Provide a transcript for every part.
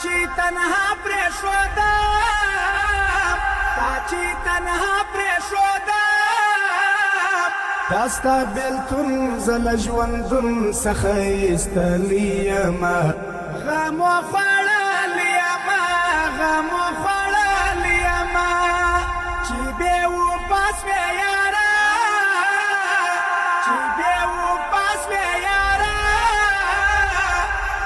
چې تنها پرېښوده تا چې تنها پرېښوده دا ستا بېلتون زه له ژوندون څخه ایستلی یمه غم وخوړلی یمه غم وخوړلی یمه چې بې وپاس وې یاره چې بې وپاس وې یاره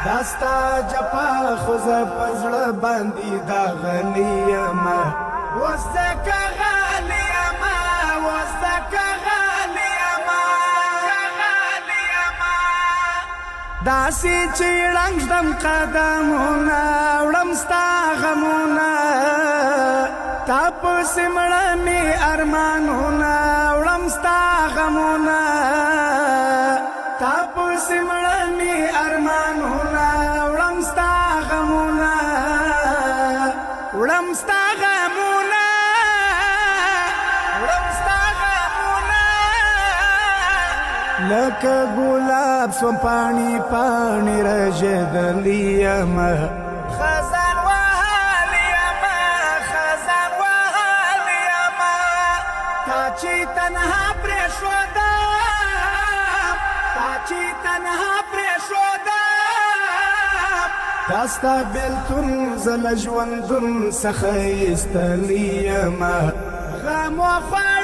دا ستا جفا خو زه په زړه باندې داغلی یمه اوس ځکه غلی یمه اوس ځکه غلی یمه داسې چې ړنګ ږدم قدمونه وړم ستا غمونه تا پسې مړه مې ارمانونه وړم ستا غمونه تا پسې مړه مې ارمانونه وړم ستا غمونه وړم ستا غمونه وړم ستا غمونه لکه ګلاب سوم پاڼې پاڼې رژېدلی یمه خزان وهلی یمه خزان وهلی یمه تا چې تنها پرېښوده تا چې تنها پرېښوده دا ستا بېلتون زه له ژوندون څخه ایستلی یمه غم وخوړلی